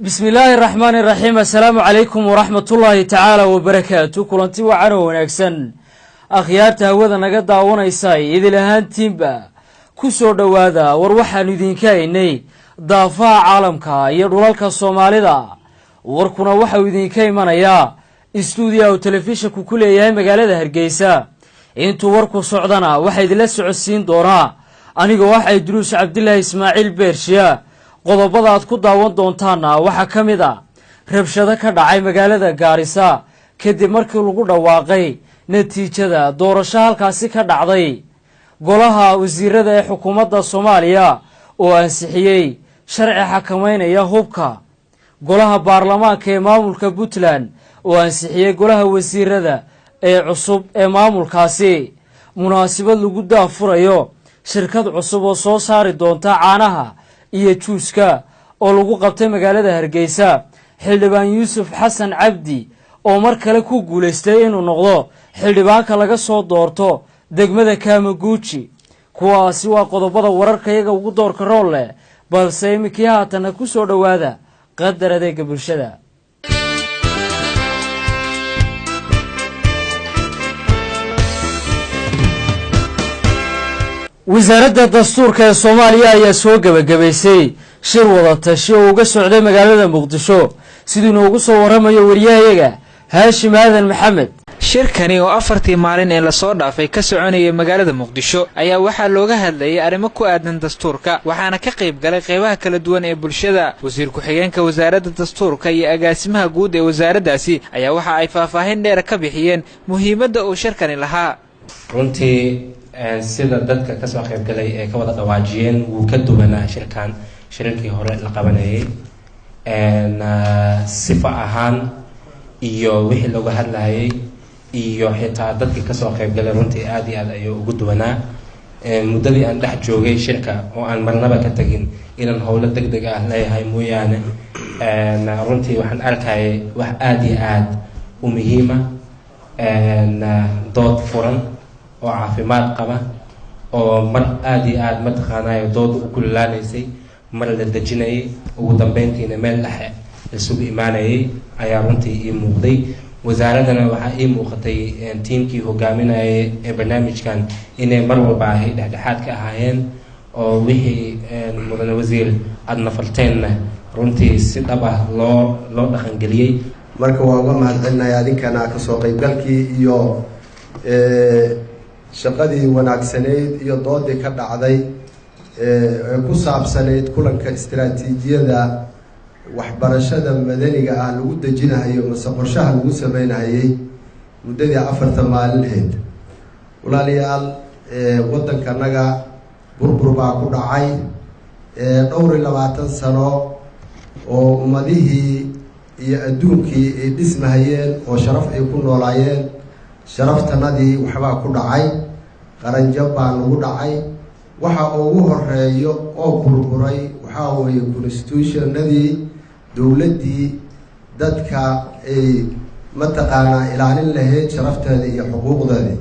بسم الله الرحمن الرحيم. السلام عليكم ورحمة الله تعالى وبركاته. كلنتي وعنا ونكسن أخيارته هوذا نقد ونيساي إذا لهان تيمبا كسور دوادا وروحا ندين كايني ضافا عالمكا يدولالك الصومالي دا وركونا وحا ودين كاي منايا استوديو وتلفيشا كوكولي يهي مقالة هرقيسا انتو وركو صعدنا وحا إذا لسعو السين دونا أنيقو وحا يدروس عبد الله إسماعيل بيرشيا qodobada aad ku daawan doontaana waxa kamid ah rabshado ka dhacay magaalada Gaarisa kadib markii lagu dhawaaqay natiijada doorasho halkaasi ka dhacday golaha wasiirada ee xukuumadda Soomaaliya oo ansixiyay sharci xakameynaya hubka golaha baarlamaanka ee maamulka Puntland oo ansixiyay golaha wasiirada ee cusub ee maamulkaasi munaasabad lagu daafurayo shirkad cusub oo soo saari doonta caanaha iyo juuska oo lagu qabtay magaalada Hargeysa xildhibaan Yuusuf Xasan Cabdi oo mar kale ku guuleystay inuu noqdo xildhibaanka laga soo doorto degmada Kaamaguuji kuwaasi waa qodobada wararkayaga ugu doorka rool leh balse imikii haatan ku soo dhawaada qadar adeega bulshada wasaaradda dastuurka ee Soomaaliya ayaa soo gabagabaysay shir wada tashi oo uga socday magaalada Muqdisho sidoo uu ugu soo waramayo wariyahayaga Haashim Aadan Maxamed shirkani oo afartii maalin ee la soo dhaafay ka soconayay magaalada Muqdisho ayaa waxa looga hadlayay arrimo ku aadan dastuurka waxaana ka qayb galay qaybaha kala duwan ee bulshada wasiir ku xigeenka wasaaradda dastuurka iyo agaasimaha guud ee wasaaraddaasi ayaa waxa ay faahfaahin dheer ka bixiyeen muhiimadda uu shirkani lahaa runtii sida dadka ka soo qayb galay ee ka wada dhawaajiyeen wuu ka duwanaa shirkii hore la qabanayay sifa ahaan iyo wixii looga hadlayay iyo xitaa dadkii ka soo qayb galay runtii aad iyo aad ayuu ugu duwanaa muddadii aan dhex joogay shirka oo aan marnaba ka tagin inaan howlo degdeg ah leeyahay mooyaane runtii waxaan arkayay wax aad iyo aad u muhiima dood furan oo caafimaad qaba oo mar aad iyo aad mataqaanay dood u kululaanaysay mar la dajinayay ugu dambeyntiina meel dhexe isugu imaanayay ayaa runtii ii muuqday wasaaradana waxaa ii muuqatay tiimkii hogaaminayay ee barnaamijkan inay mar walba ay dhexdhexaad ka ahaayeen oo wixii mudane wasiir aadna falteenna runtii si dhab ah loo dhaqangeliyey marka waa uga mahadcelinayaa adinkana kasoo qaybgalkii iyo shaqadii wanaagsaneyd iyo doodii ka dhacday ee ku saabsaneyd kulanka istiraatiijiyada waxbarashada madaniga ah lagu dejinayo mase qorshaha lagu sameynayay muddadii 4 maalmood walaalayaal waddankanaga burbur baa ku dhacay dhowr iyo 20 sano oo ummadihii iyo adduunkii ay dhismahayeen oo sharaf ay ku noolaayeen sharaftanadii waxbaa ku dhacay qaranjab baa lagu dhacay waxa ugu horeeyo oo burburay waxa weeye constitutionadii dawladdii dadka ay mataqaanaa ilaalin lahayd sharafteeda iyo xuquuqdeeda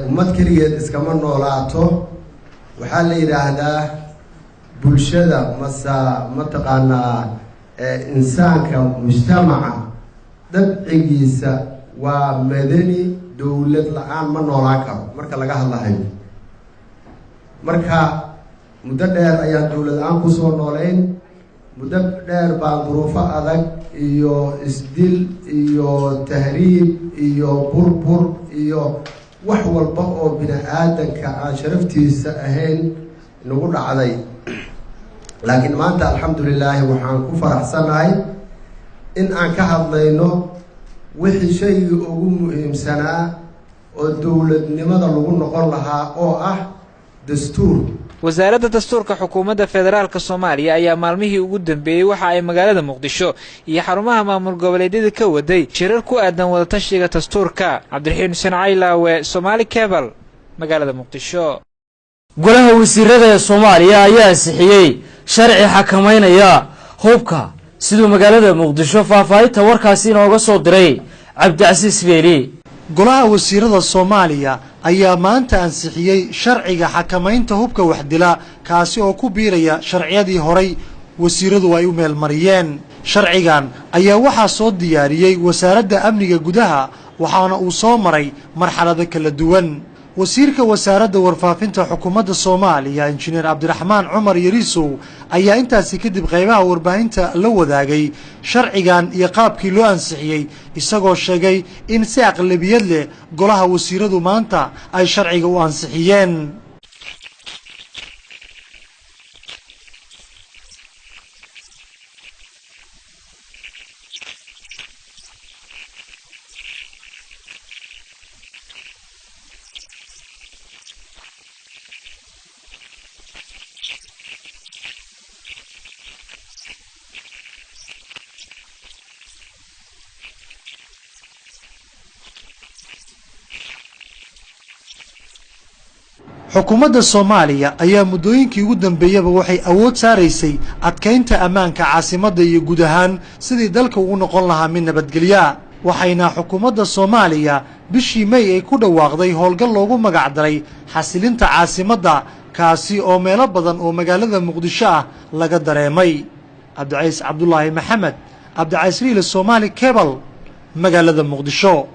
ummad kaligeed iskama noolaato waxaa la yiraahdaa bulshada mataqaanaa insaanka mujtamaca dabcigiisa waa madani dawlad la-aan ma noolaan karo marka laga hadlahayo marka muddo dheer ayaan dawlad la-aan kusoo noolayn muddo dheer baan duruufo adag iyo isdil iyo tahriib iyo burbur iyo wax walba oo bini aadanka aan sharaftiisa ahayn nagu dhacday laakiin maanta alxamdulilaahi waxaan ku faraxsanahay in aan ka hadlayno wixii shayga ugu muhiimsanaa oo dawladnimada lagu noqon lahaa oo ah dastuur wasaaradda dastuurka xukuumadda federaalka Soomaaliya ayaa maalmihii ugu dambeeyay waxa ay magaalada Muqdisho iyo xarumaha maamul goboleedyada ka waday shirar ku aadan wada tashiga dastuurka Cabdiraxiin Sancaylawe Somali Cable magaalada Muqdisho golaha wasiirada ee Soomaaliya ayaa ansixiyay sharci xakameynaya hubka sidoo magaalada Muqdisho faahfaahinta warkaasi inooga soo diray Cabdicasiis Beeri golaha wasiirada Soomaaliya ayaa maanta ansixiyay sharciga xakameynta hubka waxdila kaasi oo ku biiraya sharciyadii horay wasiiradu ay u meelmariyeen. sharcigan ayaa waxaa soo diyaariyey wasaaradda amniga gudaha waxaana uu soo maray marxalado kala duwan. wasiirka wasaaradda warfaafinta xukuumadda Soomaaliya injineer Cabdiraxmaan Cumar Yariisow ayaa intaasi kadib qaybaha warbaahinta la wadaagay sharcigan iyo qaabkii loo ansixiyay isagoo sheegay in si aqlabiyad leh golaha wasiiradu maanta ay sharciga u ansixiyeen. xukuumadda Soomaaliya ayaa muddooyinkii ugu dambeeyaba waxay awood saaraysay adkeynta ammaanka caasimadda iyo guud ahaan sidii dalka ugu noqon lahaa mid nabadgelyo. waxayna xukuumadda Soomaaliya bishii May ay ku dhawaaqday howlgal loogu magac daray xasilinta caasimadda kaasi oo meelo badan oo magaalada Muqdisho ah laga dareemay. Cabdicays Cabdullaahi Maxamed, Cabdicays Riile Soomaali Cable, magaalada Muqdisho.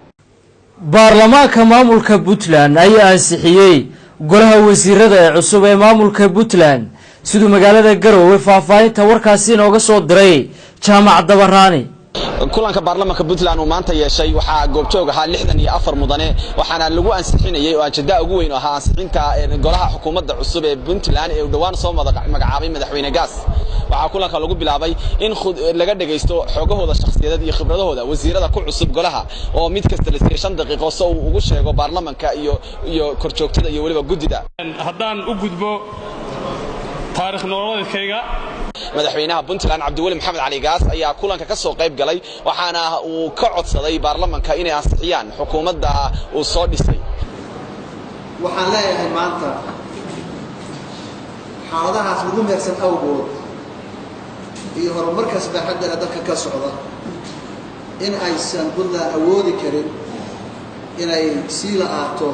baarlamaanka maamulka Puntland ayaa ansixiyay golaha wasiirada ee cusub ee maamulka Puntland sidoo magaalada Garowe faahfaahinta warkaasi inooga soo diray jaamacad Dabaraani. kulanka baarlamaanka Puntland uu maanta yeeshay waxa goobjoog ahaa 64 mudane waxaana lagu ansixinayay oo ajada ugu weyn ahaa ansixinta golaha xukuumadda cusub ee Puntland ee dhawaan soo magacaabay madaxweyne Gaas. waxa kulanka lagu bilaabay in laga dhageysto xogahooda shakhsiyadeed iyo khibradahooda wasiirada ku cusub golaha oo mid kasta la siiyay 5 daqiiqo soo uu ugu sheego baarlamaanka iyo korjoogtada iyo waliba gudida. haddaan u gudbo taariikh nololeedkayga madaxweynaha Puntland Cabdiweli Maxamed Cali Gaas ayaa kulanka ka soo qayb galay waxaana uu ka codsaday baarlamaanka inay ansixiyaan xukuumadda uu soo dhisay. waxaan leeyahay maanta xaaladahaas ugu meersan awgood iyo horumarkaas baaxadda dalka ka socda in aysan Puntland awoodi karin inay sii la'aato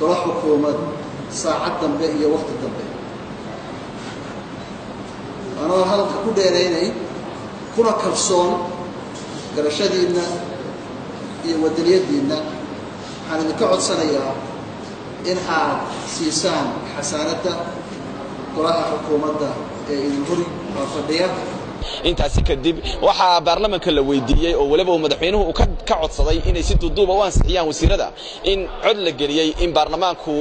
golaha xukuumad saacad dambe iyo waqti dambe. anoo halka ku dheeraynay kuna kalsoon garashadiina iyo wadaniyadiina waxaan idinka codsanayaa in aad siisaan xasaanadda golaha xukuumadda ee idin hori fadhiya. intaasi kadib waxa baarlamaanka la weydiiyay oo waliba uu madaxweynuhu ka codsaday inay si duuduuba u ansixiyaan wasiirada in cod la geliyay in baarlamaanku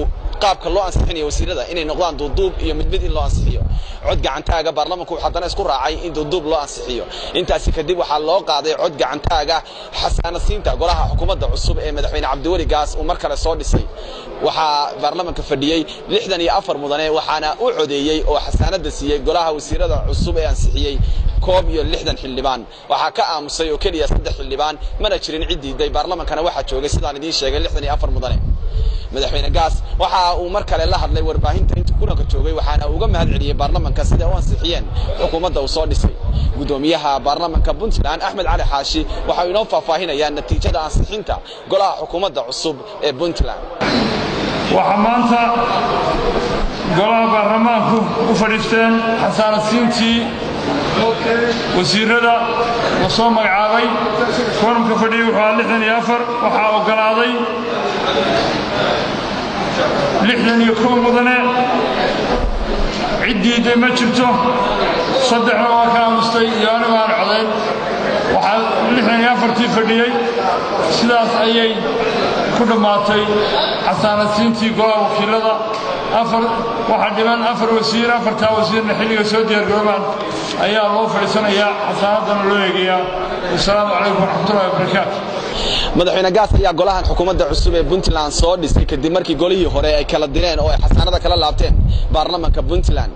qaabka loo ansixinayo wasiirada inay noqdaan duuduub iyo mid in loo ansixiyo. cod gacantaaga baarlamaanku haddana isku raacay in duuduub loo ansixiyo. intaasi kadib waxa loo qaaday cod gacantaaga xasaanadsiinta golaha xukuumadda cusub ee madaxweyne Cabdiweli Gaas uu mar kale soo dhisay. waxa baarlamaanka fadhiyay 64 mudane waxaana u codeeyay oo xasaanada siiyay golaha wasiirada cusub ee ansixiyay koob iyo 60 xildhibaan. waxa ka aamusay oo kaliya 3 xildhibaan mana jirin cid diiday. baarlamaankana waxa joogay sidaan idin sheegay 64 mudane. madaxweyne Gaas waxa uu mar kale la hadlay warbaahinta inta kulanka joogay waxaana uga mahad celiyay baarlamaanka sida uu ansixiyeen xukuumadda uu soo dhisay. gudoomiyaha baarlamaanka Puntland Axmed Cali Xaashi waxa uu inoo faahfaahinayaan natiijada ansixinta golaha xukuumadda cusub ee Puntland. waxa maanta golaha baarlamaanku u fadhiisteen xasaanadsiintii wasiirada la soo magacaabay. kulanka fadhiyay wuxuu 64 waxaa ogolaaday 61 mudane. ciddii ma jirto 3 oo ka aamustay iyo aniga aan codeyn. waxaa 64tii fadhiyay sidaas ayay ku dhamaatay xasaanadsiintii golaha wakiilada. waxaa dhiman 4 wasiir 4 wasiirna xilliga soo diyaargaroobaan ayaa loo fadhiisanayaa xasaanadana loo eegayaa. assalaamu calaykum waraxmatullaahi wabarakaatu. madaxweyne Gaas ayaa golahan xukuumadda cusub ee Puntland soo dhisay kadib markii golihii hore ay kala direen oo ay xasaanada kala laabteen baarlamaanka Puntland.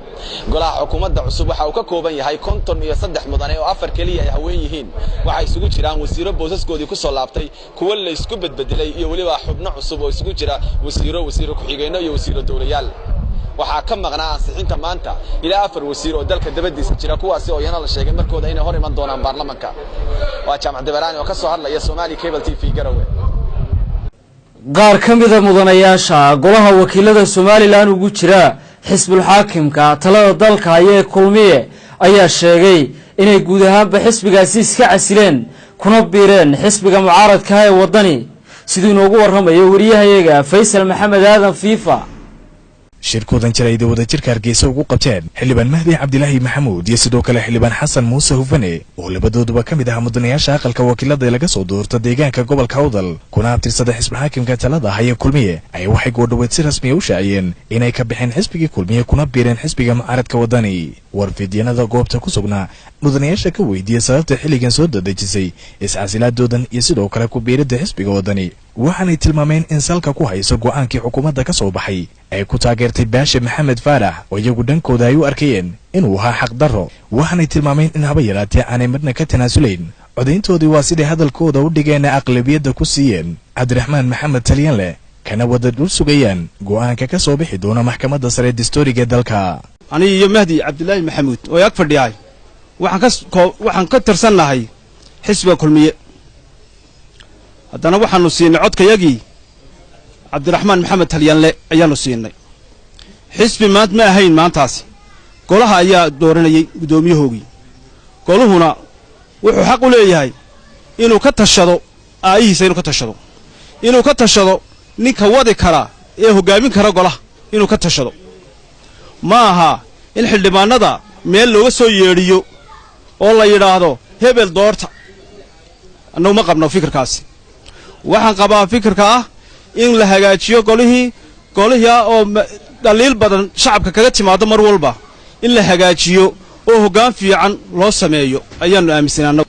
golaha xukuumadda cusub waxa uu ka kooban yahay 53 mudane oo 4 kaliya ay haween yihiin. waxa isugu jiraan wasiiro boosaskoodii ku soo laabtay, kuwa la isku bedbedelay iyo waliba xubno cusub oo isugu jira wasiiro ku xigeenno iyo wasiiro dowlayaal. waxaa ka maqnaa ansixinta maanta ilaa 4 wasiir oo dalka dabadiisa jira kuwaasi oo yana la sheegay markooda inay hor iman doonaan baarlamaanka. waa jaamacad Dabaraani oo ka soo hadlaya Somali Cable TV Garowe. qaar ka mid ah mudanayaasha golaha wakiilada Somaliland ugu jira xisbul xaakimka talada dalka ayay kulmiye ayaa sheegay inay guud ahaanba xisbigaasi iska casileen kuna biireen xisbiga mucaaradka ee wadani sidoo inoogu warramayo wariyahayaga Faysal Maxamed Aadan FIFA. shirkoodan jirayda wadajirka Hargeysa ugu qabteen xildhibaan Mahdi Cabdilaahi Maxamuud iyo sidoo kale xildhibaan Xasan Muuse Hufane oo labadooduba kamid ah mudanayaasha aqalka wakiilada laga soo doorto deegaanka gobolka Awdal kuna abtirsada xisbi xaakimka talada haya kulmiye ay waxay go'dhoweed si rasmi u shaaciyeen inay ka bixeen xisbiga kulmiye kuna biireen xisbiga mucaaradka wadani warfidyada goobta ku sugnaa mudanayaasha ka weydiiyay sababta xilligan soo dadajisay iscasilaadoodan iyo sidoo kale ku biirida xisbiga wadani waxaanay tilmaameen in salka ku hayso go'aankii xukuumadda ka soo baxay ay ku taageertay Baashe Maxamed Faarax oo iyagu dhankooda ay u arkayeen inuu ahaa xaq darro waxaanay tilmaameen in haba yaraatee aanay midna ka tanaasulayn codayntoodii waa sidii hadalkooda u dhigeen aqlabiyadda ku siiyeen Cabdiraxmaan Maxamed Talyanle kana wada dul sugayaan go'aanka ka soo bixi doona maxkamadda sare dastuuriga dalka aniga iyo Mahdi Cabdilaahi Maxamuud oo ag fadhiyay waxaan ka tirsannahay xisbiga kulmiye haddana waxaanu siinay codkayagii Cabdiraxmaan Maxamed Talyanle ayaanu siinay xisbi maad ma ahayn maantaasi golaha ayaa dooranayay gudoomiyahoogi goluhuna wuxuu xaq u leeyahay inuu ka tashado aayihiisa inuu ka tashado ninka wadi kara ee hogaamin kara golaha inuu ka tashado ma aha in xildhibaanada meel looga soo yeedhiyo oo la yiraahdo hebel doorta annagu ma qabno fikirkaasi waxaan qabaa fikirka ah in la hagaajiyo golihii oo daliil badan shacabka kaga timaado mar walba in la hagaajiyo oo hoggaan fiican loo sameeyo ayaanu aaminsanaanaa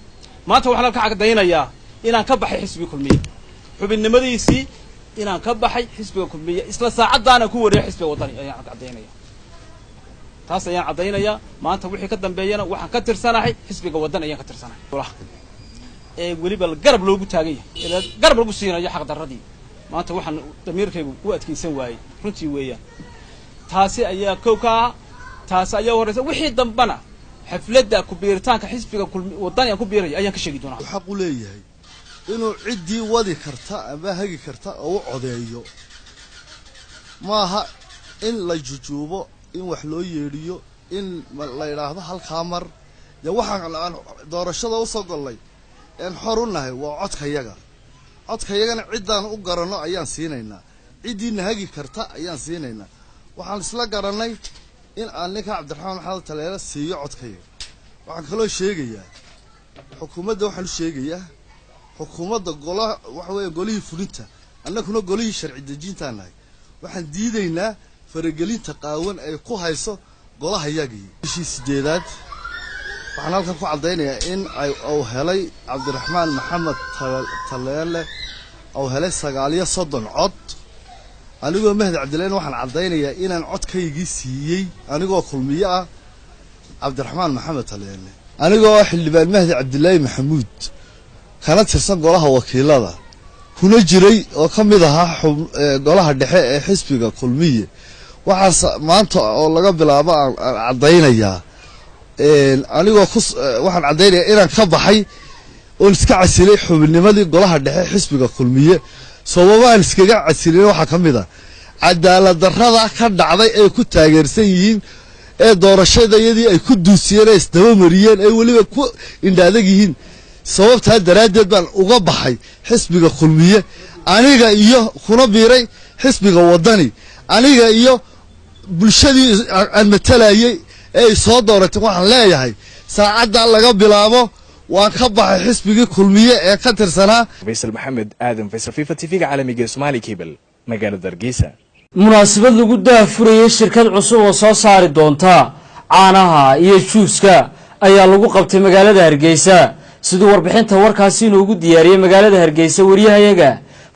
maanta waxaan ka cadaynayaa inaan ka baxay xisbiga kulmiye xubinnimadiisii inaan ka baxay xisbiga kulmiye isla saacadaana ku wareey xisbiga wadani ayaan cadaynayaa taas ayaan cadaynayaa maanta wixii ka dambeeyana waxaan ka tirsanahay xisbiga wadani ayaan ka tirsanahay ee waliba garab loogu taagay garab lagu siinayo xaq darradii maanta waxaan damiirkaygu u adkeysan waayay runtii weeyaan taasi ayaa kowka taasi ayaa horeysa wixii dambana xafladda ku biiritaanka xisbiga wadani ku biiray ayaan ka sheegi doonaa xaq u leeyahay inuu cidii wadi karta ama hagi karta oo codeeyo maaha in la jujuubo in wax loo yeedhiyo in la yiraahdo halka mar ya waxaan doorashada u soo galay in xorunahay waa codkayagana cidaan u garano ayaan siinaynaa cidiina hagi karta ayaan siinaynaa waxaan isla garanay in aan ninka Cabdiraxmaan Maxamed Talyanle siiyo codkayaga waxaan kaloo sheegayaa xukuumadda golaha waxa weeye golihii fulinta annaguna golihii sharci dejinta nahay waxaan diidaynaa faragelinta qaawan ay ku hayso golahayagii bishii 8aad waxaan halkan ku cadaynayaa in uu helay Cabdiraxmaan Maxamed Talyanle uu helay 39 cod anigoo Mahdi Cabdilaahi waxaan cadaynayaa inaan codkaygii siiyay anigoo kulmiye ah Cabdiraxmaan Maxamed Talyanle anigoo xildhibaan Mahdi Cabdilaahi Maxamuud kana tirsan golaha wakiilada kuna jiray oo kamid ahaa golaha dhexe ee xisbiga kulmiye waxaan maanta oo laga bilaabo cadaynayaa anigoo waxaan cadaynayaa inaan ka baxay oo iska casilay xubinnimadii golaha dhexe xisbiga kulmiye sababaan iskaga casilay waxa kamid ah cadaalad darrada ka dhacday ay ku taageersan yihiin ee doorashadayadii ay ku duusiyeen isdaba mariyeen ay waliba ku indhaadag yihiin sababta daraadeed baan uga baxay xisbiga kulmiye aniga iyo kuna biiray xisbiga wadani aniga iyo bulshadii aan matalayay ay soo dooratay waxaan leeyahay saacada laga bilaabo waan ka baxay xisbigii kulmiye ee ka tirsanaa Faysal Maxamed Aadan Faysal FIFA TV-ga caalamiga Somali Cable magaalada Hargeysa munaasabad lagu daafurayay shirkad cusub oo soo saari doonta caanaha iyo juuska ayaa lagu qabtay magaalada Hargeysa sidoo warbixinta warkaasi inoogu diyaariyay magaalada Hargeysa wariyahayaga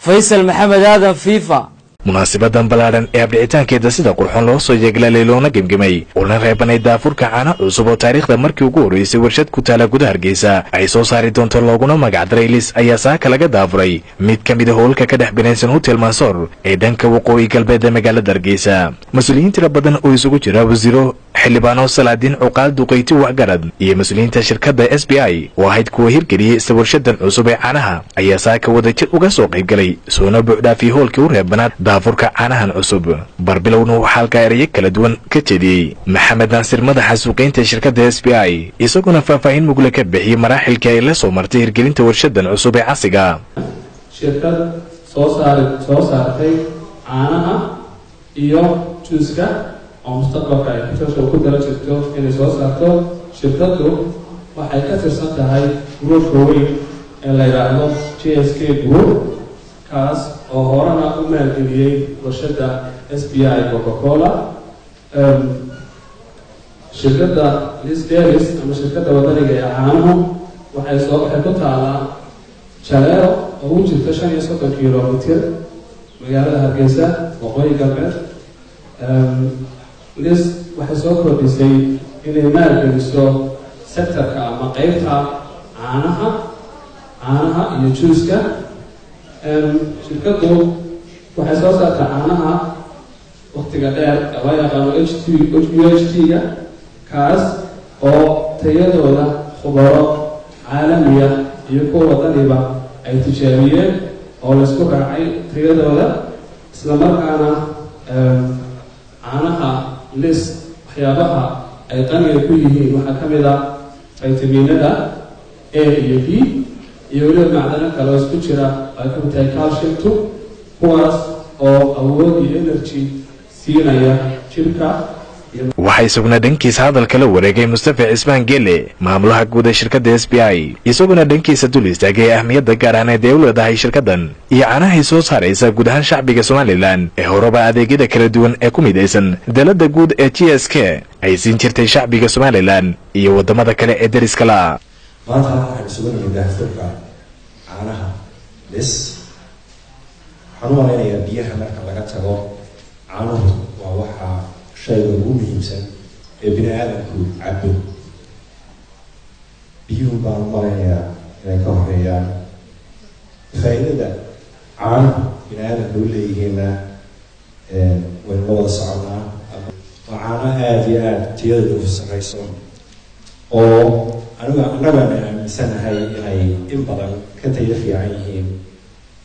Faysal Maxamed Aadan FIFA munaasabadan balaaran ee abdicitaankeeda sida qurxoon loo soo yeeglalay loona gemgemay una reebanay daafurka caana cusub oo taariikhda markii ugu horeysay warshad ku taala gudaha Hargeysa ay soo saari doonto looguna magac daray Lis ayaa saaka laga daafuray mid kamid ah howlka ka dhex binaysan Hotel Mansour ee dhanka waqooyi galbeed ee magaalada Hargeysa mas'uuliyiin tiro badan oo isugu jira wasiiro xildhibaano salaadiin cuqaal duqayti waxgarad iyo mas-uuliyiinta shirkadda SBI oo ahayd kuwa hirgeliyey isla warshadan cusub ee caanaha ayaa saaka wadajir uga soo qayb galay soona buuxdhaafiyey hoolkii u reebanaad daafurka caanahan cusub barbilowna waxaa halkaa erayo kala duwan ka jeediyey maxamed naasir madaxa suuqaynta shirkadda SBI isaguna faahfaahin mugle ka bixiyey maraaxilkii ay la soo martay hirgelinta warshadan cusub ee casriga shirkad soo saartay caanaha iyo juuska oo mustaqbalka ay ku dara jirto inay soo saarto. shirkaddu waxay ka tirsan tahay gruupka weyn ee la yidhaahdo GSK Group kaas oo horena u maalgeliyey warshadda SBI Coca-Cola. shirkadda Liz Dairies ama shirkadda wadaniga ee caanuhu waxay ku taalaa Jaleero oo u jirta 35 kiiloomitir magaalada Hargeysa waqooyi galbeed. Liz waxay soo kordhisay inay maalgeliso sektorka ama qaybta caanaha iyo juuska. shirkaddu waxay soo saartaa caanaha waqtiga dheer ee loo yaqaano UHT-ga kaas oo tayadooda khubaro caalamiya iyo kuwa wadaniba ay tijaabiyeen oo laisku raacay tayadooda isla markaana caanaha Liz waxyaabaha ay qaniga ku yihiin waxaa ka mid ah faytamiinada A iyo B iyo weliba macdano kale oo isku jira ay ka mid tahay calcium-tu kuwaas oo awood iyo energy siinaya jirka. waxaa isaguna dhankiisa hadalka la wareegay Mustafa Cismaan Gelle maamulaha guud ee shirkadda SBI isaguna dhankiisa dul istaagay ahmiyadda gaar ahaaneed ee u leedahay shirkaddan iyo caanahay soo saaraysa guud ahaan shacbiga Somaliland ee horeba adeegyada kala duwan ee ku midaysan dalada guud ee GSK ay siin jirtay shacbiga Somaliland iyo wadamada kale ee dariska la. maanta waxaan isugu nimid daafurka caanaha Liz. waxaan u malaynayaa biyaha marka laga tago caanuhu waa waxa shayga ugu muhiimsan ee bini aadamku cabo. biyuhu baan u malaynayaa inay ka horeeyaan faa'iidada caanaha bini aadamku u leeyihiinna waynu la wada soconaa. waa caano aada iyo aada tiyadoodu sarreyso oo annagana aaminsanahay inay in badan ka tayo fiican yihiin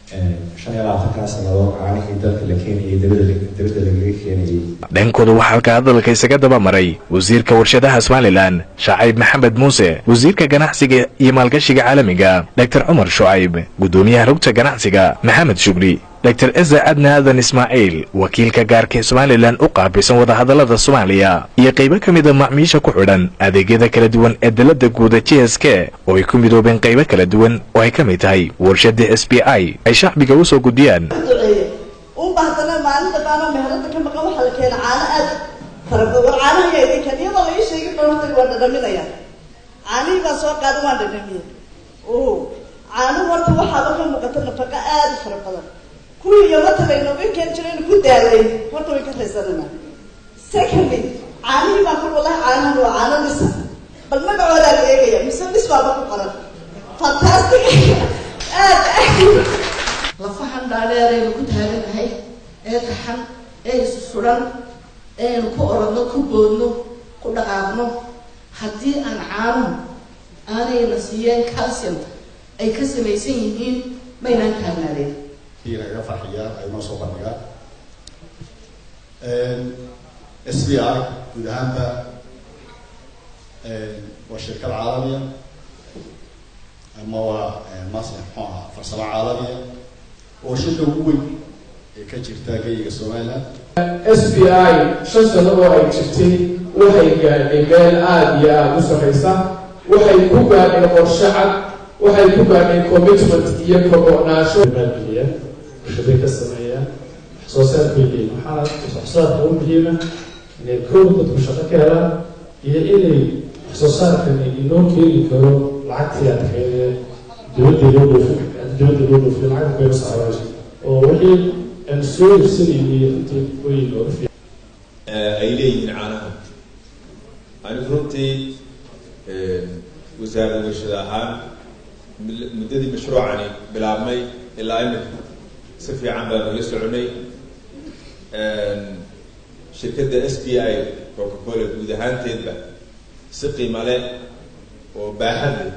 25 sannadood caanihii dalka la keenayay dibadda lagaga keenayay. dhankooda waxaa halka hadalka isaga daba maray wasiirka warshadaha Somaliland Shacayb Maxamed Muuse, wasiirka ganacsiga iyo maalgashiga caalamiga Dr. Umar Shucayb, gudoomiyaha rugta ganacsiga Maxamed Shugri, Dr. Eza Adna Adan Ismaaciil, wakiilka gaarka ee Somaliland u qaabilsan wadahadalada Soomaaliya iyo qaybo ka mid ah macmiisha ku xidhan adeegyada kala duwan ee dalada guud ee GSK oo ay ku midoobeen qaybo kala duwan oo ay ka mid tahay warshadda SBI ay shacbiga u soo gudbiyaan. bahdana maalinta baana meherada ka maqan waxa la keenay caano aad farabadan caanaha ay kaniyada la sheegay doonta waa dhadhaminaya caanihi baa soo qaadan waa dhadhamiye caano warta waxa ka muuqata nafaqa aad farabadan kuwii yaba tabayno weekend jireen ku daalay horta way ka reesanana. secondly caanihi baa ku walaah caanaha waa caano Liz bal magacooda la eegaya mise Liz baa ku qoran fantastic lafahan dhaadheer ku taaganahay ee taxan ee suran ee ku orodno ku boodno ku dhaqaaqno haddii aan caano aanay la siiyeen calcium ay ka samaysan yihiin maynaan taagnaadeen. inaga farxiyaan ay noo soo bandhigaan SBI guud ahaanba waa shirkad caalamiya ama waa farsamo caalamiya oo shirka ugu weyn ee ka jirta geyga Somaliland. SBI 5 sano oo ay jirtay waxay gaadhay meel aad iyo aad u sareysa. waxay ku gaadhay qorshe cad, waxay ku gaadhay commitment iyo go'aansho maalgeliya shaqada ka sameeya soo saarkeedii waxaa soo u muhiima inay kooxdu shaqo ka helaan iyo inay soo saarkan inoo keeni karo lacagtii aad keenay dowladda loo dhoofin lacag bay saarayso oo wixii aan soo irsanayay intii way loo fiican ay leeyihiin caanaha. anigu runtii wasaaradda warshada ahaan muddadii mashruucani bilaabmay ilaa imika si fiican baanu la soconay. shirkadda SBI Coca-Cola guud ahaanteedba si qiimo leh oo baaxad leh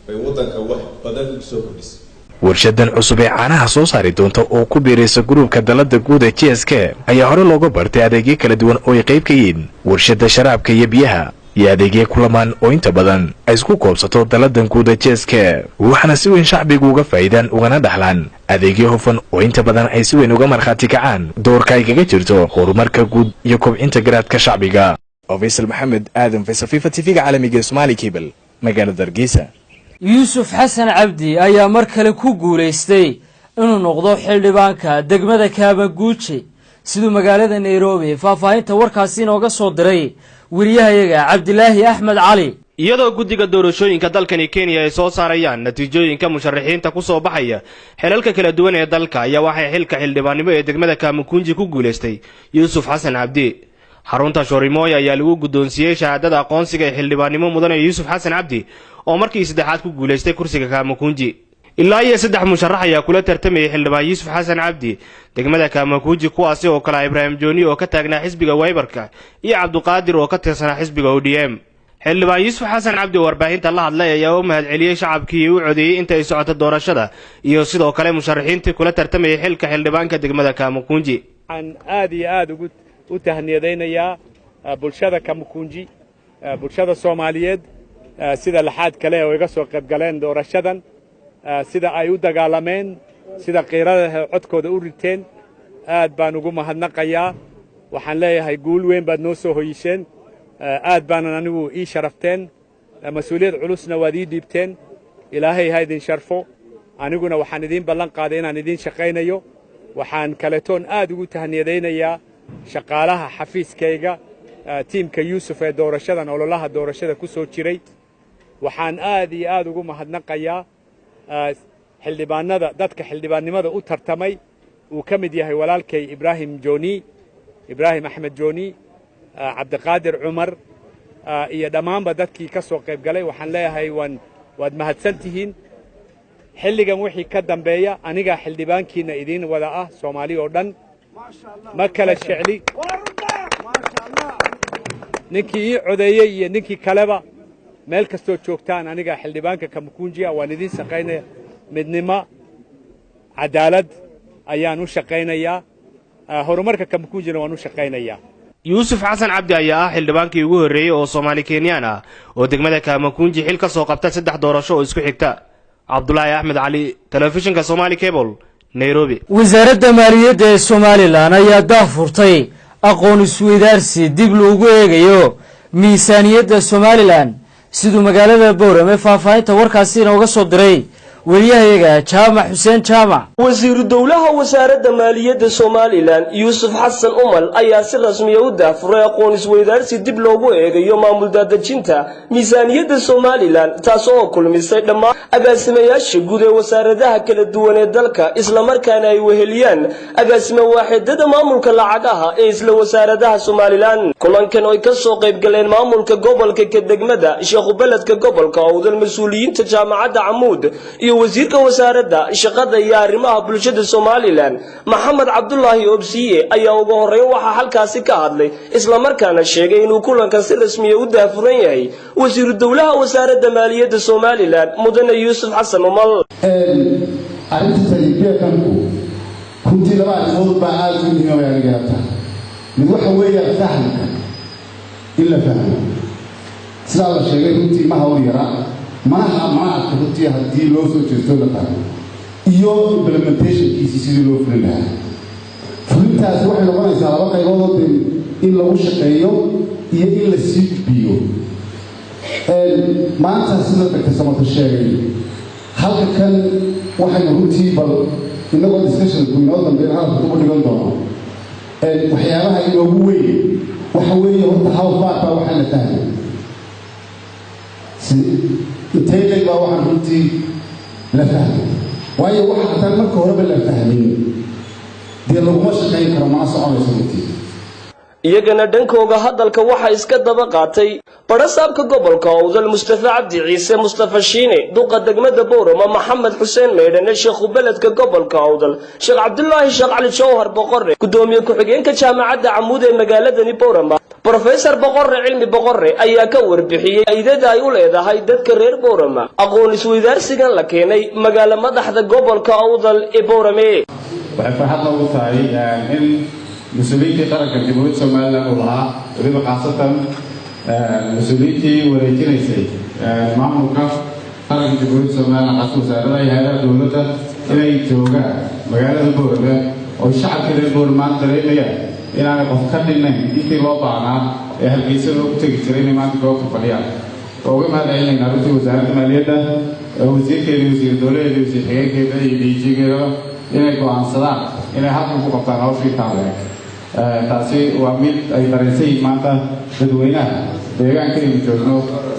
bay waddanka wax badan u soo kordhisay. warshadan cusub ee caanaha soo saari doonta oo ku biiraysa gruubka dalada guud ee GSK ayaa hore looga bartay adeegyo kala duwan oo ay qayb ka yihiin warshada sharaabka iyo biyaha iyo adeegyo kulamaan oo inta badan ay isku koobsato daladan guud ee GSK waxaana si weyn shacbigu uga faa'iidaan ugana dhaxlaan adeegyo hufan oo inta badan ay si weyn uga markhaati kacaan doorka ay kaga jirto horumarka guud iyo kobcinta garaadka shacbiga. Faisal Maxamed Aadan Faisal FIFA TV-ga caalamiga Somali Cable magaalada Hargeysa. yuusuf xasan cabdi ayaa mar kale ku guulaystay inuu noqdo xildhibaanka degmada Kaamaguuji sidoo magaalada Nairobi faahfaahinta warkaasi inooga soo diray wariyahayaga Cabdilaahi Axmed Cali. iyadoo guddiga doorashooyinka dalkani Kenya ay soo saarayaan natiijooyinka musharaxiinta ku soo baxaya xilalka kala duwan ee dalka ayaa waxay xilka xildhibaannimo ee degmada Kaamaguuji ku guulaystay yuusuf xasan cabdi. xarunta Shorimoy ayaa lagu guddoonsiiyay shahaadada aqoonsiga ee xildhibaannimo mudan ee yuusuf xasan cabdi oo markii saddexaad ku guulaystay kursiga Kaamaguuji. ilaa iyo 3 musharax ayaa kula tartamayay xildhibaan yuusuf xasan cabdi degmada Kaamaguuji kuwaasi oo kala Ibrahim Jooni oo ka taagnaa xisbiga Waybarka iyo Cabduqaadir oo ka tirsanaa xisbiga ODM. xildhibaan yuusuf xasan cabdi oo warbaahinta la hadlay ayaa u mahadceliyay shacabkii u codeeyay inta ay socoto doorashada iyo sidoo kale musharaxiintii kula tartamayay xilka xildhibaanka degmada Kaamaguuji. aan aad iyo aad u tahniyadeynayaa bulshada Kaamaguuji bulshada Soomaaliyeed sida laxaad kale oo iga soo qayb galeen doorashadan sida ay u dagaalameen sida qiirada codkooda u riteen aad baan ugu mahadnaqayaa. waxaan leeyahay guul weyn baad noo soo hoyisheen aad baan anigu ii sharafteen mas'uuliyad culusna waad ii dhiibteen ilaahay ha idin sharfo aniguna waxaan idin ballan qaaday inaan idin shaqaynayo. waxaan kaletoon aad ugu tahniyadeynayaa shaqaalaha xafiiskayga tiimka yuusuf ee doorashadan ololaha doorashada ku soo jiray. waxaan aad iyo aad ugu mahadnaqayaa xildhibaanada dadka xildhibaannimada u tartamay uu ka mid yahay walaalkay Ibrahim Axmed Jooni Cabduqaadir Cumar iyo dhammaanba dadkii ka soo qayb galay. waxaan leeyahay waad mahadsantihiin. xilligan wixii ka dambeeya aniga xildhibaankiina idin wada ah Soomaali oo dhan ma kala jecli ninkii ii codeeyay iyo ninkii kaleba meel kastoo joogtaan aniga xildhibaanka Kaamaguuji waan idin shaqaynaya midnimo cadaalad ayaan u shaqaynayaa horumarka Kaamaguujina waan u shaqaynayaa. yuusuf xasan cabdi ayaa ah xildhibaankii ugu horreeyay oo Soomaali Kenyaan ah oo degmada Kaamaguuji xil ka soo qabta 3 doorasho oo isku xigta. Cabdulaahi Axmed Cali telefishinka Somali Cable Nairobi. wasaaradda maaliyadda ee Somaliland ayaa daafurtay aqoon isweydaarsi dib loogu eegayo miisaaniyadda Somaliland sidoo magaalada Boorame faahfaahinta warkaasi inooga soo diray wariyahayaga Jaamac Xuseen Jaamac. wasiiru dowlaha wasaaradda maaliyadda Somaliland Yuusuf Xasan Umal ayaa si rasmi ah u daafuray aqoon isweydaarsi dib loogu eegayo maamul daadajinta miisaaniyadda Somaliland taas oo kulmisay dhammaan agaasimayaasha guud ee wasaaradaha kala duwan ee dalka isla markaana ay weheliyaan agaasimo waaxidada maamulka lacagaha ee isla wasaaradaha Somaliland. kulankan oo ka soo qayb galeen maamulka gobolka ka degmada Sheekhu Beledka gobolka oo mas'uuliyiinta jaamacadda Camuud iyo wasiirka wasaaradda shaqada iyo arrimaha bulshada Somaliland Maxamed Cabdullaahi Obsiye ayaa ugu horeyn waxa halkaasi ka hadlay isla markaana sheegay inuu kulankan si rasmi ah u daafuran yahay wasiiru dowlaha wasaaradda maaliyadda Somaliland mudane Yuusuf Xasan Umal. arrinta taliyeedkanku runtii laba arrimood baa aad u muhiim ah aniga mid waxa weeye fahamka in la fahmo sida la sheegay runtii ma hawl yara mana runtii haddii loo soo jeesto la qaato iyo implementationkiisii sidii loo fulin lahaa. fulintaasi waxay noqonaysaa laba qaybood in lagu shaqeeyo iyo in la sii gudbiyo. maanta sida Dr. Samatar sheegay halka kan waxaynu runtii bal inagoo discussionku inoo dambeeya halka ku dhigan doono waxyaabaha inoogu weyn waxa weeye horta house back baa waxaa la fahmay intayday baa waxaan runtii la fahmay waayo waxa haddaan marka horeba la fahmin dee laguma shaqayn karo mana soconayso runtii. iyagana dhankooga hadalka waxa iska daba qaatay barasaabka gobolka Awdal Mustafa Cabdi Ciise Mustafa Shiine duqa degmada Boorama Maxamed Xuseen Meydhane Sheekhu Beledka gobolka Awdal Sheekh Cabdullaahi Sheekh Cali Jawhar Boqorre gudoomiye ku-xigeenka jaamacadda Camuud ee magaalada Boorama Professor Boqorre Cilmi Boqorre ayaa ka warbixiyay faa'iidada ay u leedahay dadka reer Boorama aqoon isweydaarsigan la keenay magaala madaxda gobolka Awdal ee Boorame. waxay farxad noogu tahay in mas'uuliyiinta qaranka Jamhuuriyadda Soomaaliland uu lahaa weliba khaasatan mas'uuliyiintii wareejinaysay maamulka qaranka Jamhuuriyadda Soomaaliland qaasoo wasaaradda iyo hay'adaha dowladda inay joogaan magaalada Boorame oo shacabka reer Boorama dareemayaan inaanay qof ka dhinnayn intii loo baahnaa ee halkiisa loogu tegi jiray inay maanta goobta fadhiyaan uga mahadcelinaynaa runtii wasaaradda maaliyadda wasiirkeeda wasiir dowladeeda wasiir xigeenkeeda iyo dhiijigeeda inay go'aansadaan inay halkan ku qabtaan hawshii taableen taasi waa mid ay dareensan maanta dadweynaha deegaanka aynu joogno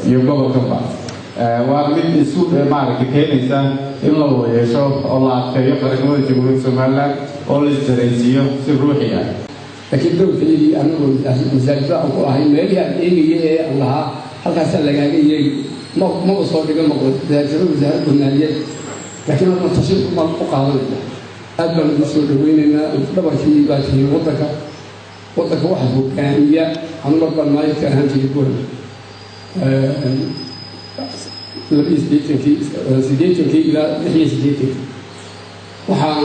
iyo gobolkanba waa mid isu maaragtay keenaysa in la wada yeesho oo la adkeeyo qaranimada Jamhuuriyadda Soomaaliland oo la isdareensiiyo si ruuxi ah laakiin dowladii anagu masaajidda aan ku ahay meelihii aan eegayay ee aan lahaa halkaas lagaaga yeey ma soo dhigan wasaaradda maaliyadda laakiin aan tashiif ma u qaadanayna aad baan ugu soo dhaweynaynaa dhabarkii baa tihiin waddanka waxa hogaamiya anu marban maayadka ahaan jiray Boorama sideetankii ilaa 68 waxaan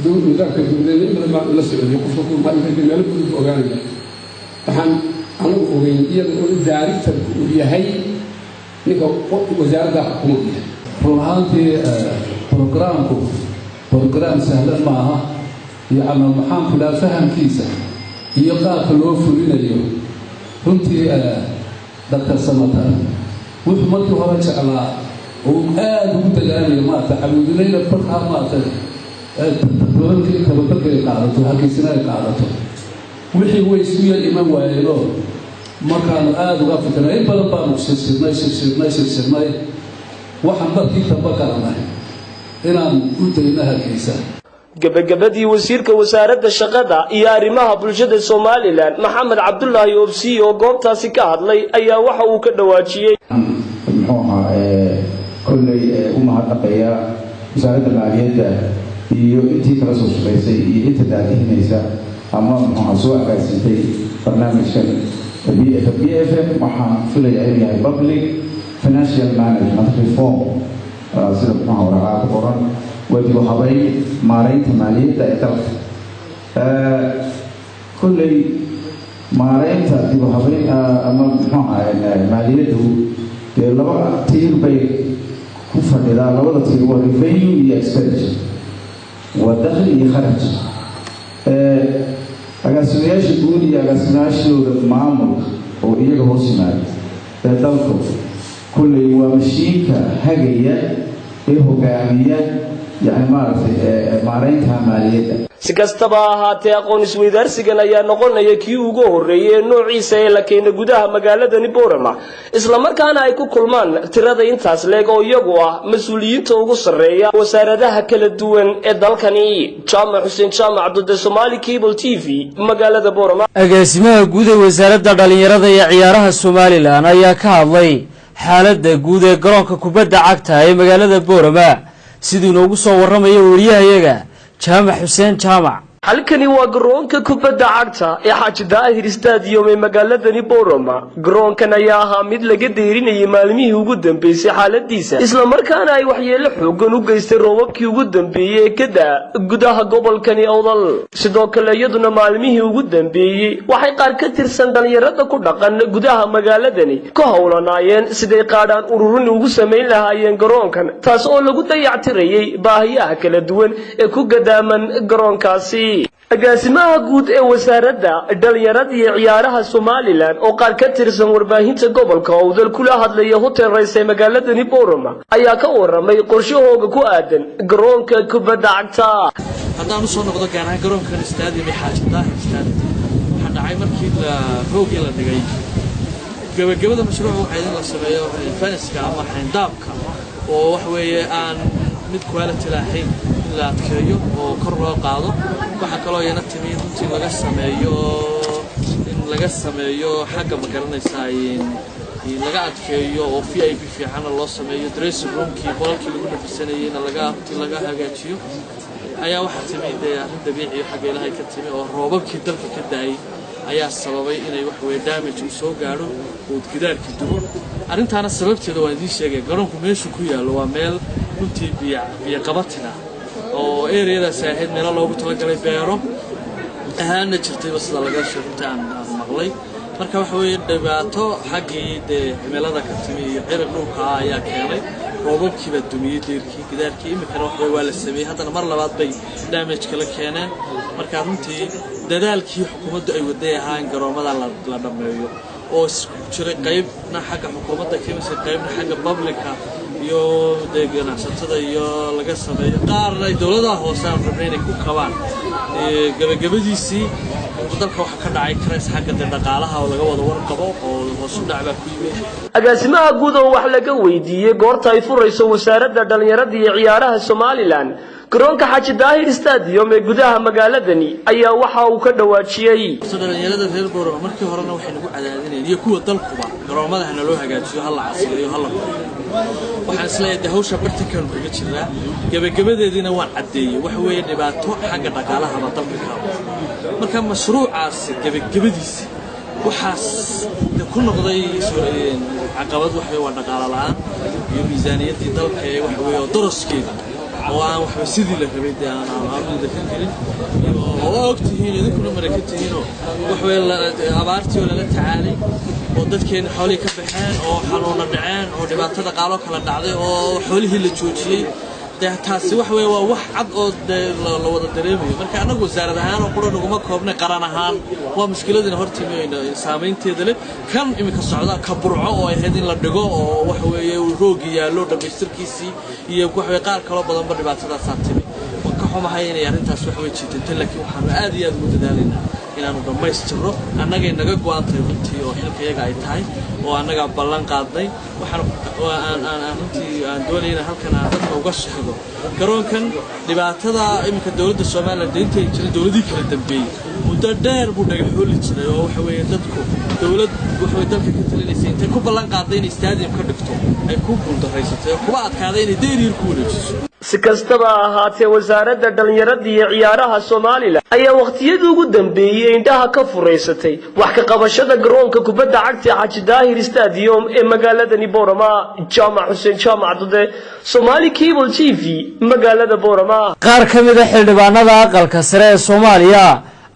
dowladda dowladnimada la socday qofka ku meel guud ogaanaya waxaan anu ogeyn iyada oo director uu yahay ninka wasaaradda xukuumadda ruuxaantii program sahlan maaha yacni maxaan ku dhaha fahamkiisa iyo qaabka loo fulinayo runtii Dr. Samatar wuxuu markii hore jeclaa oo aad ugu dagaalaya maanta xamuudinayna farxa maanta dadkii tababarka ay qaadato halkiisina ay qaadato wixii way isu yar iman waayeenoo markaan aad uga fikirnay in badan baanu shirshirnay waxaan markii tababaranay inaan u dayna halkiisa gabagabadii wasiirka wasaaradda shaqada iyo arrimaha bulshada Somaliland Maxamed Cabdullaahi Obsi oo goobtaasi ka hadlay ayaa waxa uu ka dhawaajiyay كلي أمها تقيا وزارة المالية يؤتي كرسول شقيسي يتداديه نيسا أمام محاسوة كاسيتي برنامج كان BFM محا فلي أيها public financial management reform سيدة محاورة قرآن ويجب حضي مارين تمالية تأترف كلي مارين تأتي حضي أمام مالية لو تير بي كفر إذا لو تير وريفيو يكسبت ودخل يخرج أقسمياش يقولي أقسمياش المعامل وإيه هو سماعي تدلكم كل ومشيكا هجية إيه قامية يعني مارينها مالية si kastaba ahaatee aqoon isweydaarsigan ayaa noqonaya kii ugu horeeyay noociisa ee la keenay gudaha magaalada Boorama isla markaana ay ku kulmaan tirada intaas leeg oo iyagu ah mas'uuliyiinta ugu sareeya wasaaradaha kala duwan ee dalkani Jaamac Xuseen Jaamac Cabdulle Somali Cable TV magaalada Boorama agaasimaha guud ee wasaaradda dhalinyarada iyo ciyaaraha Somaliland ayaa ka hadlay xaaladda guud ee garoonka kubadda cagta ee magaalada Boorama sidoo noogu soo waramayo wariyahayaga Jaamac Xuseen Jaamac halkani waa garoonka kubadda cagta ee Xaaji Daahir Stadium ee magaalada Boorama garoonkan ayaa ahaa mid laga deerinayay maalmihii ugu dambeysay xaaladiisa isla markaana ay waxyeelo xooggan u geystay roobabkii ugu dambeeyay ka daa gudaha gobolkani Awdal sidoo kale iyaduna maalmihii ugu dambeeyay waxay qaar ka tirsan dhalinyarada ku dhaqan gudaha magaaladani ka howlanaayeen sidii qaadaan ururin ugu sameyn lahaayeen garoonkan taas oo lagu dayactirayay baahiyaha kala duwan ee ku gadaaman garoonkaasi agaasimaha guud ee wasaaradda dhalinyarada iyo ciyaaraha Somaliland oo qaar ka tirsan warbaahinta gobolka Awdal kula hadlaya hotel raysay magaalada Boorama ayaa ka waramay qorshahooda ku aadan garoonka kubadda cagta haddaan u soo noqdo gaaraan garoonka stadium Xaaji Daahir Stadium waxa dhacay markii roogii la dhigay gabagabada mashruuca waxa la sameeyo faniska ama xindaabka oo wax weeye aan mid quality lahayn la adkeeyo oo kor loo qaado waxa kale oo yana timiin intii laga sameeyo xagga magaranaysa in laga adkeeyo oo VIP fiican loo sameeyo dressing roomkii qolkii lagu dhafisanayeen laga hagaajiyo ayaa waxa timiin arrin dabiici xagga Ilaahay ka timi oo roobabkii dalka ka daay ayaa sababay inay wax weeye damage u soo gaadho oo gidaarkii dubo arrintaana sababteeda waan idiin sheegay garoonku meeshu ku yaallo waa meel runtii biyo qabatina oo ereyadaas ahayd meelo loogu talagalay beero ahaana jirtayba sida laga sheegay aan maqlay marka waxa weeye dhibaato xaggii cimilada ka timi iyo cirib dhulka ayaa keenay roobabkii baa dumiyey deerkii gidaarkii imikana wax waa la sameeyey haddana mar labaad bay damage kala keeneen marka runtii dadaalkii xukuumaddu ay waday ahaan garoomada la dhameeyo oo jiray qaybna xagga xukuumadda ka mid qaybna xagga publica iyo ganacsatada iyo laga sameeyo qaarna ay dowladaha hoose aan rabnay inay ku kabaan gabagabadiisii dalka waxa ka dhacay karays xagga dhaqaalaha oo laga wada warqabo oo hoos u dhac baa ku yimid agaasimaha guud oo wax laga weydiiyey goorta ay furayso wasaaradda dhalinyarada iyo ciyaaraha Somaliland garoonka Xaaji Daahir Stadium ee gudaha magaaladani ayaa waxa uu ka dhawaajiyay dhalinyarada reer Boorama markii horena waxay nagu cadaadinayeen iyo kuwa dalkuba garoomada hana loo hagaajiyo hal casriyo hal waxaan isleeyahay hawsha bartankan uga jiraa gabagabadeedina waan cadeeyay wax weeye dhibaato xagga dhaqaalaha dalka ka marka mashruucaas gabagabadiisa waxaas ku noqday caqabad wax weeye waa dhaqaale la'aan iyo miisaaniyadii dalka ee wax weeye doroskeeda oo aan waxba sidii la rabay aan ka jirin oo ogtihiin idinkuna marakatihiin oo wax weeye abaartii oo laga tacaalay oo dadkeen xoolihii ka baxeen oo xanuuna dhaceen oo dhibaato dhaqaale kala dhacday oo xoolihii la joojiyay taasi wax weeye waa wax cad oo la wada dareemayo marka anagu wasaarad ahaan oo qura naguma koobnay qaran ahaan waa mushkiladina hortimeeyna saameynteeda leh kan imika socda ka burco oo ay hadin la dhigo oo wax weeye roogi yaalo dhameystirkiisii iyo wax weeye qaar kale badan ba dhibaatadaas saabtay ka xumahay inay arrintaas wax weeye jiitay laakiin waxaan aad iyo aad ugu dadaalayna inaanu dhamaystirno annaga inaga go'aantay runtii oo xilkayaga ay tahay oo annaga ballan qaadnay waxaan runtii aan doonayna halkan aan dadka uga sheego garoonkan dhibaatada iminka dawladda Soomaaliland deynta ay jiray dawladii kala dambeeyay muddo dheer buu dhagaxooli jiray oo waxa weeye dadku dawlad waxa weeye dalka ka talinaysay intay ku ballan qaaday in stadium ka dhigto ay ku guuldareysatay kuba adkaaday inay deerir ku wareejiso si kastaba ahaatee wasaaradda dhalinyarada iyo ciyaaraha Somaliland ayaa waqtiyadii ugu dambeeyay indhaha ka fureysatay wax ka qabashada garoonka kubadda cagta Xaaji Daahir Stadium ee magaalada Boorama Jaamac Xuseen Jaamac Dude Somali Cable TV magaalada Boorama qaar ka mid ah xildhibaanada aqalka sare ee Soomaaliya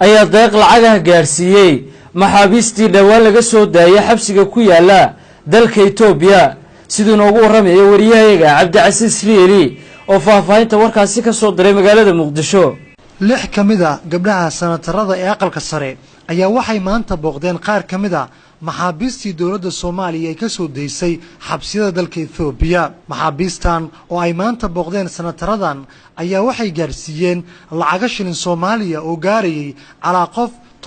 ayaa deeq lacag gaarsiiyay maxaabiistii dhawaan laga soo daayay xabsiga ku yaala dalka Itoobiya sidoo noogu waramayo wariyahayaga Cabdicasiis Riili oo faahfaahinta warkaasi ka soo diray magaalada Muqdisho 6 kamida gabdhaha sanatarada ee aqalka sare ayaa waxay maanta booqdeen qaar kamida maxaabiistii dawladda Soomaaliya ay ka soo deysay xabsiyada dalka Itoobiya maxaabiistan oo ay maanta booqdeen sanataradan ayaa waxay gaarsiiyeen lacag shilin Soomaaliya oo gaarayay calaa qof